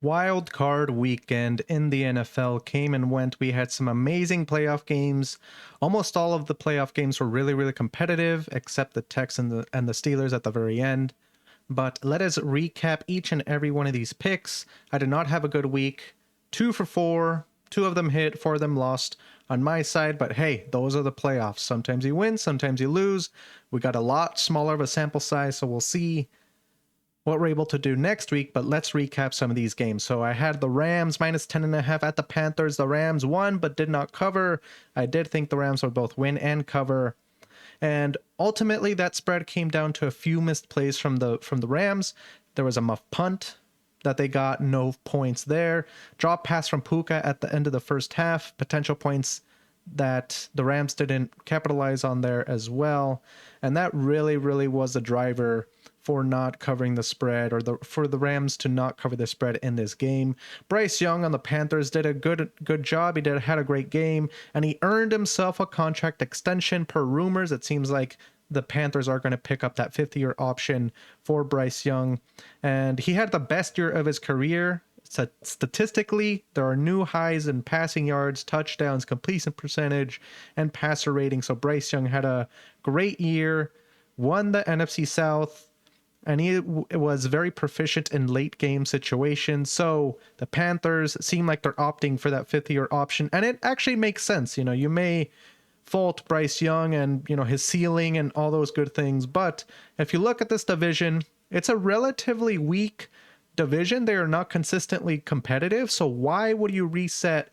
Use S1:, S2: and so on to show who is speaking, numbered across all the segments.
S1: Wild card weekend in the NFL came and went. We had some amazing playoff games. Almost all of the playoff games were really, really competitive, except the Texans and the Steelers at the very end. But let us recap each and every one of these picks. I did not have a good week. 2 for 4. Two of them hit, four of them lost on my side. But hey, those are the playoffs. Sometimes you win, sometimes you lose. We got a lot smaller of a sample size, so we'll see what we're able to do next week, but let's recap some of these games. So I had the Rams minus 10.5 at the Panthers. The Rams won, but did not cover. I did think the Rams would both win and cover. And ultimately, that spread came down to a few missed plays from the Rams. There was a muff punt that they got, no points there. Drop pass from Puka at the end of the first half, potential points that the Rams didn't capitalize on there as well. And that really, really was the driver for not covering the spread, or for the Rams to not cover the spread in this game. Bryce Young on the Panthers did a good job. He had a great game, and he earned himself a contract extension per rumors. It seems like the Panthers are going to pick up that 50-year option for Bryce Young, and he had the best year of his career. Statistically, there are new highs in passing yards, touchdowns, completion percentage, and passer rating. So Bryce Young had a great year, won the NFC South, and he was very proficient in late game situations. So the Panthers seem like they're opting for that 50-year option, and it actually makes sense. You know, you may fault Bryce Young and, you know, his ceiling and all those good things, but if you look at this division, it's a relatively weak division. They are not consistently competitive. So why would you reset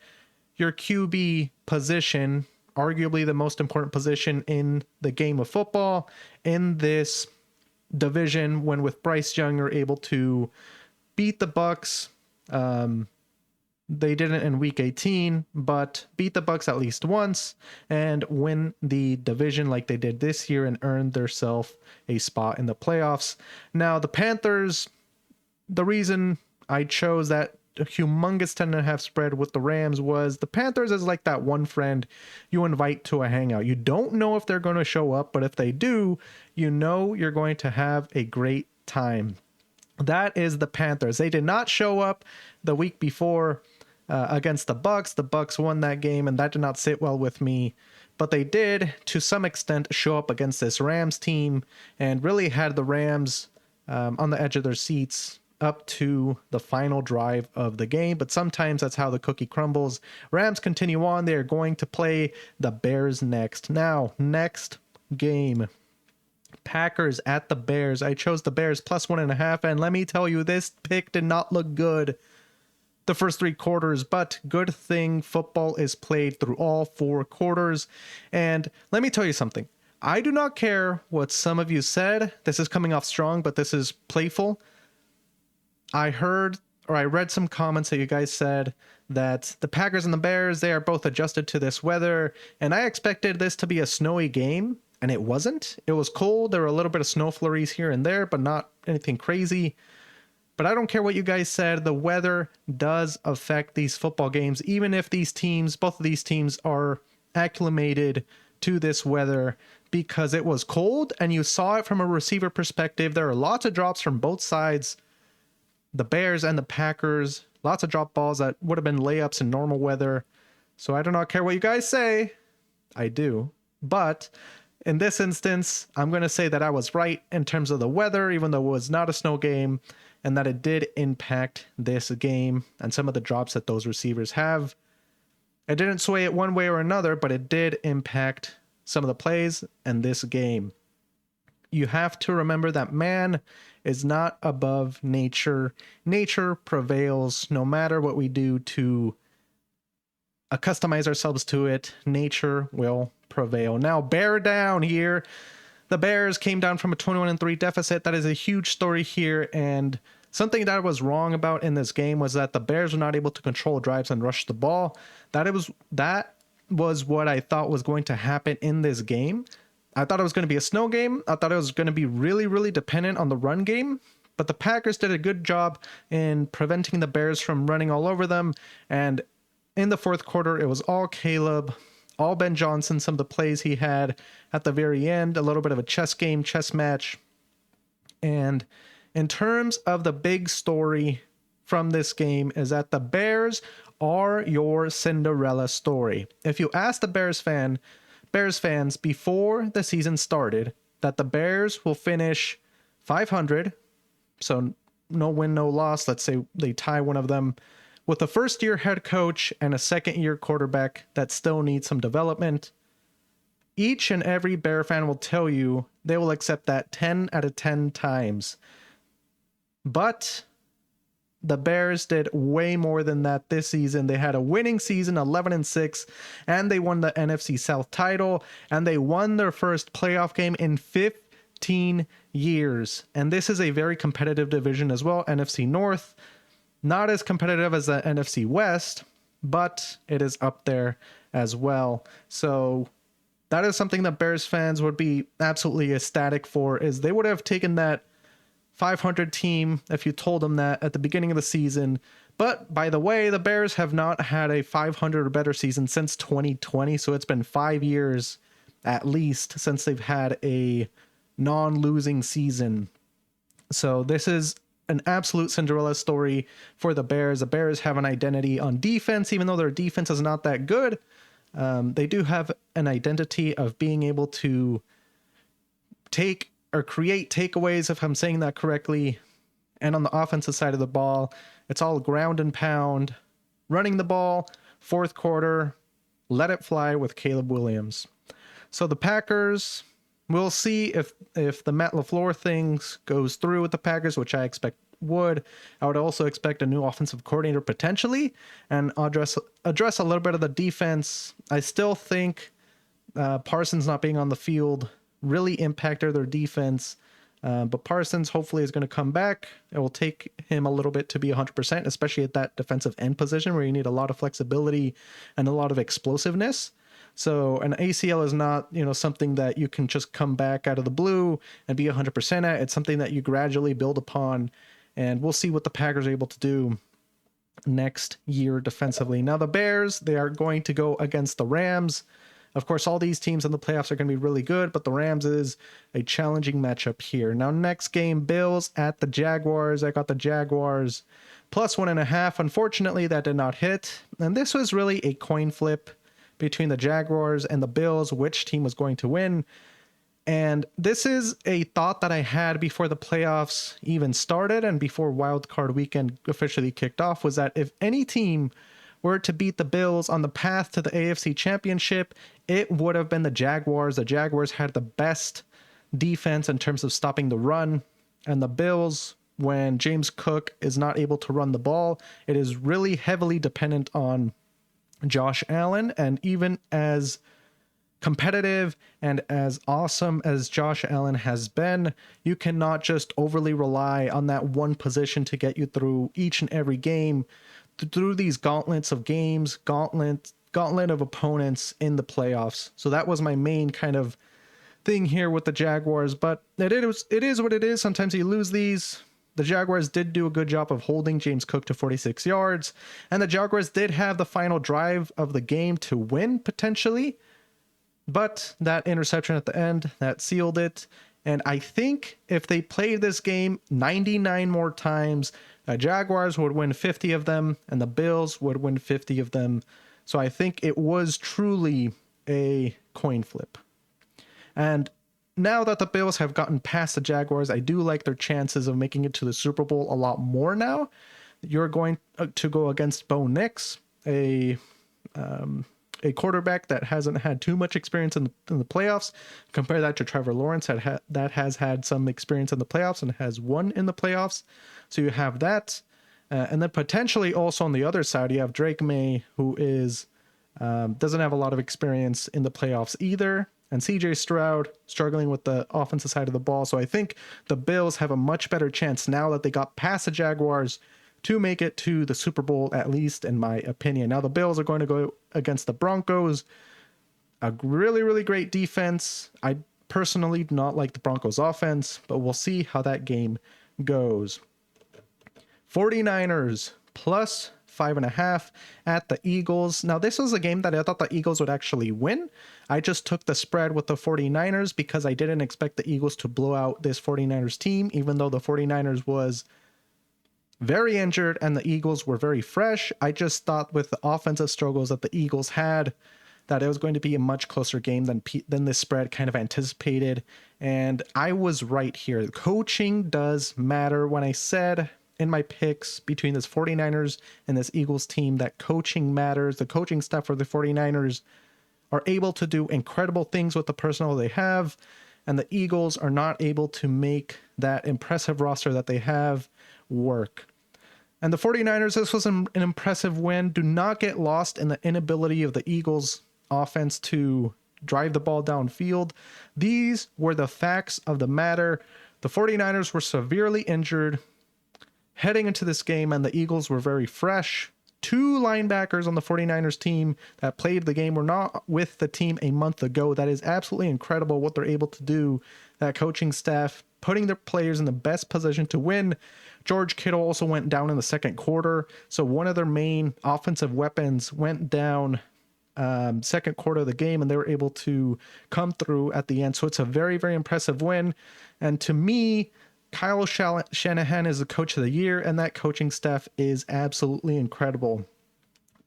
S1: your QB position, arguably the most important position in the game of football, in this division, when with Bryce Young you're able to beat the Bucks? They didn't in week 18, but beat the Bucks at least once and win the division like they did this year and earned themselves a spot in the playoffs. Now the Panthers, the reason I chose that humongous 10.5 spread with the Rams was the Panthers is like that one friend you invite to a hangout. You don't know if they're going to show up, but if they do, you know you're going to have a great time. That is the Panthers. They did not show up the week before against the Bucks. The Bucks won that game, and that did not sit well with me. But they did, to some extent, show up against this Rams team and really had the Rams on the edge of their seats up to the final drive of the game. But sometimes that's how the cookie crumbles. Rams continue on. They are going to play the Bears next. Now, next game, Packers at the Bears. I chose the Bears plus 1.5, and let me tell you, this pick did not look good the first 3 quarters, but good thing football is played through all 4 quarters. And let me tell you something. I do not care what some of you said. This is coming off strong, but this is playful. I read some comments that you guys said that the Packers and the Bears, they are both adjusted to this weather, and I expected this to be a snowy game, and it wasn't. It was cold. There were a little bit of snow flurries here and there, but not anything crazy. But I don't care what you guys said. The weather does affect these football games, even if these teams, both of these teams, are acclimated to this weather, because it was cold and you saw it from a receiver perspective. There are lots of drops from both sides, the Bears and the Packers, lots of drop balls that would have been layups in normal weather. So I do not care what you guys say. I do. But in this instance, I'm going to say that I was right in terms of the weather, even though it was not a snow game, and that it did impact this game and some of the drops that those receivers have. It didn't sway it one way or another, but it did impact some of the plays in this game. You have to remember that man is not above nature. Nature prevails no matter what we do to customize ourselves to it. Nature will prevail. Now, bear down here. The Bears came down from a 21-3 deficit. That is a huge story here, and something that I was wrong about in this game was that the Bears were not able to control drives and rush the ball. That was what I thought was going to happen in this game. I thought it was going to be a snow game. I thought it was going to be really, really dependent on the run game. But the Packers did a good job in preventing the Bears from running all over them. And in the fourth quarter, it was all Caleb, all Ben Johnson, some of the plays he had at the very end, a little bit of a chess game, chess match. And in terms of the big story from this game is that the Bears are your Cinderella story. If you ask the Bears fans before the season started that the Bears will finish 500, so no win, no loss. Let's say they tie one of them with a first-year head coach and a second-year quarterback that still needs some development. Each and every Bear fan will tell you they will accept that 10 out of 10 times. But the Bears did way more than that this season. They had a winning season, 11-6, and they won the NFC South title, and they won their first playoff game in 15 years. And this is a very competitive division as well. NFC North, not as competitive as the NFC West, but it is up there as well. So that is something that Bears fans would be absolutely ecstatic for, is they would have taken that 500 team if you told them that at the beginning of the season. But by the way, the Bears have not had a 500 or better season since 2020. So it's been 5 years at least since they've had a non-losing season. So this is an absolute Cinderella story for the Bears. The Bears have an identity on defense, even though their defense is not that good. They do have an identity of being able to take or create takeaways, if I'm saying that correctly. And on the offensive side of the ball, it's all ground and pound, running the ball, fourth quarter, let it fly with Caleb Williams. So the Packers, we'll see if the Matt LaFleur things goes through with the Packers, which I expect would. I would also expect a new offensive coordinator potentially, and address a little bit of the defense. I still think Parsons not being on the field really impacted their defense, but Parsons hopefully is going to come back. It will take him a little bit to be 100%, especially at that defensive end position where you need a lot of flexibility and a lot of explosiveness. So an ACL is not, something that you can just come back out of the blue and be 100% at. It's something that you gradually build upon, and we'll see what the Packers are able to do next year defensively. Now the Bears, they are going to go against the Rams. Of course, all these teams in the playoffs are going to be really good, but the Rams is a challenging matchup here. Now, next game, Bills at the Jaguars. I got the Jaguars plus 1.5. Unfortunately, that did not hit. And this was really a coin flip between the Jaguars and the Bills, which team was going to win. And this is a thought that I had before the playoffs even started and before Wild Card Weekend officially kicked off, was that if any team were to beat the Bills on the path to the AFC Championship, it would have been the Jaguars. The Jaguars had the best defense in terms of stopping the run, and the Bills, when James Cook is not able to run the ball, it is really heavily dependent on Josh Allen. And even as competitive and as awesome as Josh Allen has been, you cannot just overly rely on that one position to get you through each and every game, through these gauntlets of games, gauntlet of opponents in the playoffs. So that was my main kind of thing here with the Jaguars, but it is what it is. Sometimes you lose these. The Jaguars did do a good job of holding James Cook to 46 yards, and the Jaguars did have the final drive of the game to win potentially, but that interception at the end, that sealed it. And I think if they played this game 99 more times, the Jaguars would win 50 of them, and the Bills would win 50 of them. So I think it was truly a coin flip. And now that the Bills have gotten past the Jaguars, I do like their chances of making it to the Super Bowl a lot more now. You're going to go against Bo Nix, a quarterback that hasn't had too much experience in the playoffs. Compare that to Trevor Lawrence, that has had some experience in the playoffs and has won in the playoffs. So you have that. And then potentially also on the other side, you have Drake May, who is doesn't have a lot of experience in the playoffs either. And CJ Stroud struggling with the offensive side of the ball. So I think the Bills have a much better chance now that they got past the Jaguars to make it to the Super Bowl, at least in my opinion. Now the Bills are going to go against the Broncos. A really, really great defense. I personally do not like the Broncos offense, but we'll see how that game goes. 49ers plus 5.5 at the Eagles. Now, this was a game that I thought the Eagles would actually win. I just took the spread with the 49ers because I didn't expect the Eagles to blow out this 49ers team, even though the 49ers was very injured, and the Eagles were very fresh. I just thought with the offensive struggles that the Eagles had, that it was going to be a much closer game than this spread kind of anticipated. And I was right here. Coaching does matter. When I said in my picks between this 49ers and this Eagles team that coaching matters, the coaching staff for the 49ers are able to do incredible things with the personnel they have, and the Eagles are not able to make that impressive roster that they have work. And the 49ers, this was an impressive win. Do not get lost in the inability of the Eagles offense to drive the ball downfield. These were the facts of the matter. The 49ers were severely injured heading into this game, and the Eagles were very fresh. Two linebackers on the 49ers team that played the game were not with the team a month ago. That is absolutely incredible what they're able to do. That coaching staff putting their players in the best position to win. George Kittle also went down in the second quarter. So one of their main offensive weapons went down second quarter of the game, and they were able to come through at the end. So it's a very, very impressive win. And to me, Kyle Shanahan is the coach of the year, and that coaching staff is absolutely incredible.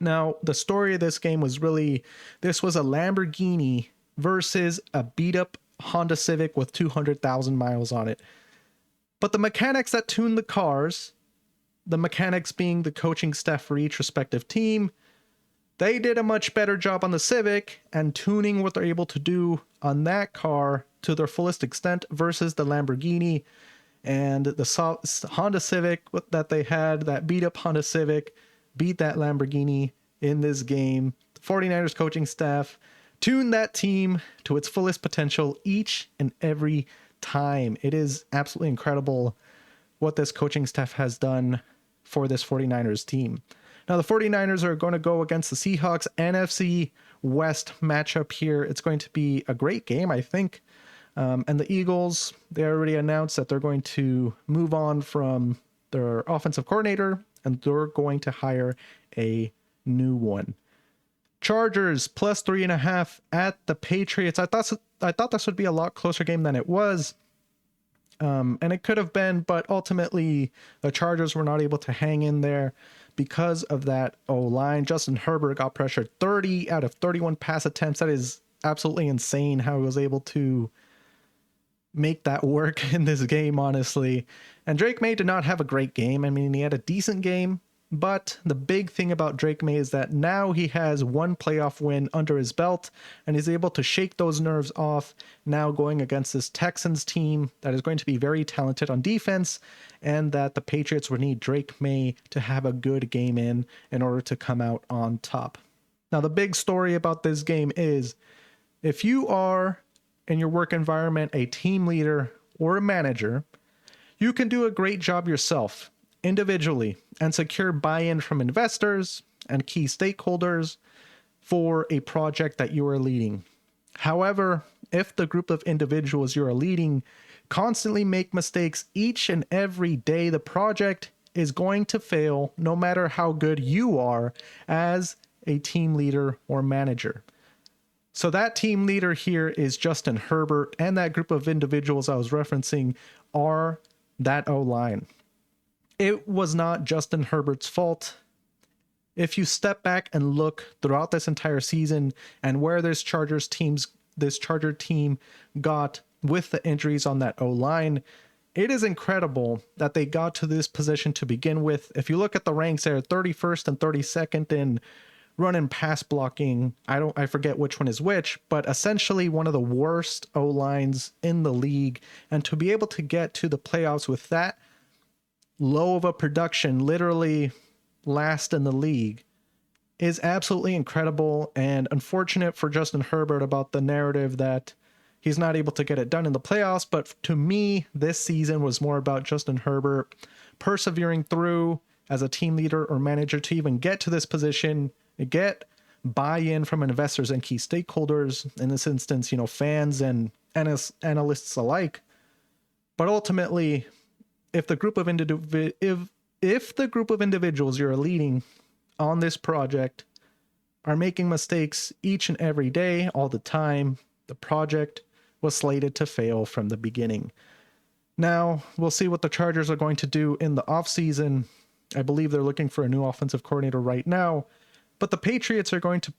S1: Now, the story of this game was really, this was a Lamborghini versus a beat-up Honda Civic with 200,000 miles on it. But the mechanics that tuned the cars, the mechanics being the coaching staff for each respective team, they did a much better job on the Civic and tuning what they're able to do on that car to their fullest extent versus the Lamborghini. And the Honda Civic that they had, that beat up Honda Civic, beat that Lamborghini in this game. The 49ers coaching staff tuned that team to its fullest potential each and every time. It is absolutely incredible what this coaching staff has done for this 49ers team. Now, the 49ers are going to go against the Seahawks. NFC West matchup here. It's going to be a great game, I think. And the Eagles, they already announced that they're going to move on from their offensive coordinator, and they're going to hire a new one. Chargers plus 3.5 at the Patriots. I thought this would be a lot closer game than it was. And it could have been, but ultimately the Chargers were not able to hang in there because of that O-line. Justin Herbert got pressured 30 out of 31 pass attempts. That is absolutely insane how he was able to make that work in this game, honestly. And Drake May did not have a great game. I mean, he had a decent game, but the big thing about Drake May is that now he has one playoff win under his belt, and he's able to shake those nerves off now going against this Texans team that is going to be very talented on defense, and that the Patriots would need Drake May to have a good game in order to come out on top. Now, the big story about this game is if you are in your work environment a team leader or a manager, you can do a great job yourself individually and secure buy-in from investors and key stakeholders for a project that you are leading. However, if the group of individuals you are leading constantly make mistakes each and every day, the project is going to fail no matter how good you are as a team leader or manager. So that team leader here is Justin Herbert, and that group of individuals I was referencing are that O-line. It was not Justin Herbert's fault. If you step back and look throughout this entire season and where this Charger team got with the injuries on that O-line, it is incredible that they got to this position to begin with. If you look at the ranks, they're 31st and 32nd in run and pass blocking. I forget which one is which, but essentially one of the worst O-lines in the league. And to be able to get to the playoffs with that low of a production, literally last in the league, is absolutely incredible, and unfortunate for Justin Herbert about the narrative that he's not able to get it done in the playoffs. But to me, this season was more about Justin Herbert persevering through as a team leader or manager to even get to this position, get buy-in from investors and key stakeholders, in this instance, fans and analysts alike. But ultimately, if the group of individuals you're leading on this project are making mistakes each and every day, all the time, the project was slated to fail from the beginning. Now, we'll see what the Chargers are going to do in the offseason. I believe they're looking for a new offensive coordinator right now. But the Patriots are going to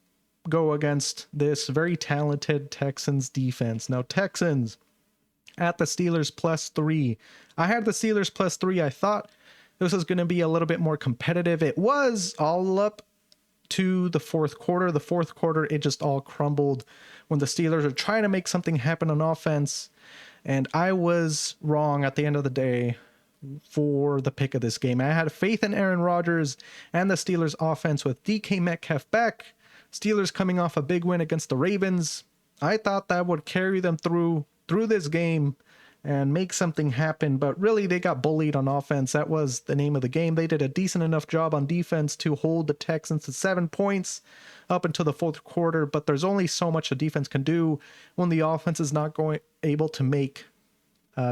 S1: go against this very talented Texans defense. Now, Texans at the Steelers +3. I had the Steelers +3. I thought this was going to be a little bit more competitive. It was all up to the fourth quarter. The fourth quarter, it just all crumbled when the Steelers are trying to make something happen on offense. And I was wrong at the end of the day for the pick of this game. I had faith in Aaron Rodgers and the Steelers offense with DK Metcalf back. Steelers coming off a big win against the Ravens. I thought that would carry them through this game and make something happen, but really they got bullied on offense. That was the name of the game. They did a decent enough job on defense to hold the Texans to 7 points up until the fourth quarter, but there's only so much a defense can do when the offense is not able to make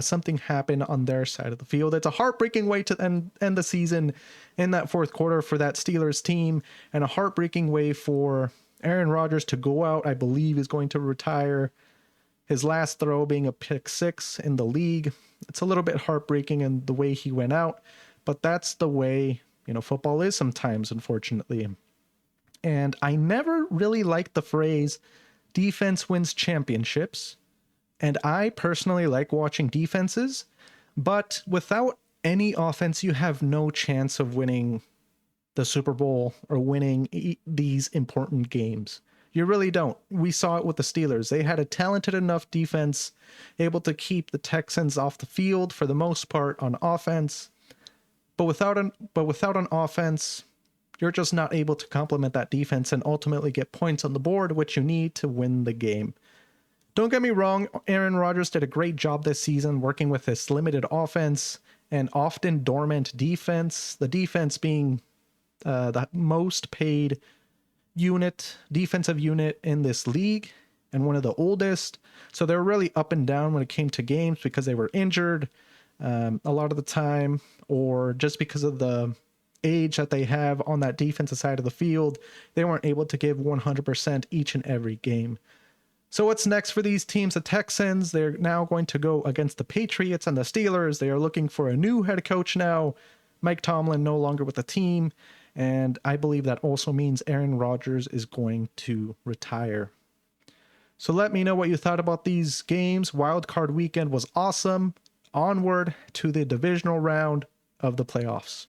S1: something happen on their side of the field. It's a heartbreaking way to end the season in that fourth quarter for that Steelers team, and a heartbreaking way for Aaron Rodgers to go out. I believe is going to retire. His last throw being a pick 6 in the league. It's a little bit heartbreaking in the way he went out, but that's the way, football is sometimes, unfortunately. And I never really liked the phrase defense wins championships. And I personally like watching defenses, but without any offense, you have no chance of winning the Super Bowl or winning these important games. You really don't. We saw it with the Steelers. They had a talented enough defense, able to keep the Texans off the field for the most part on offense. But without an offense, you're just not able to complement that defense and ultimately get points on the board, which you need to win the game. Don't get me wrong, Aaron Rodgers did a great job this season working with this limited offense and often dormant defense. The defense being the most paid defensive unit in this league and one of the oldest. So they're really up and down when it came to games because they were injured a lot of the time, or just because of the age that they have on that defensive side of the field, they weren't able to give 100% each and every game. So what's next for these teams? The Texans, they're now going to go against the Patriots and the Steelers. They are looking for a new head coach now. Mike Tomlin no longer with the team. And I believe that also means Aaron Rodgers is going to retire. So let me know what you thought about these games. Wild Card weekend was awesome. Onward to the divisional round of the playoffs.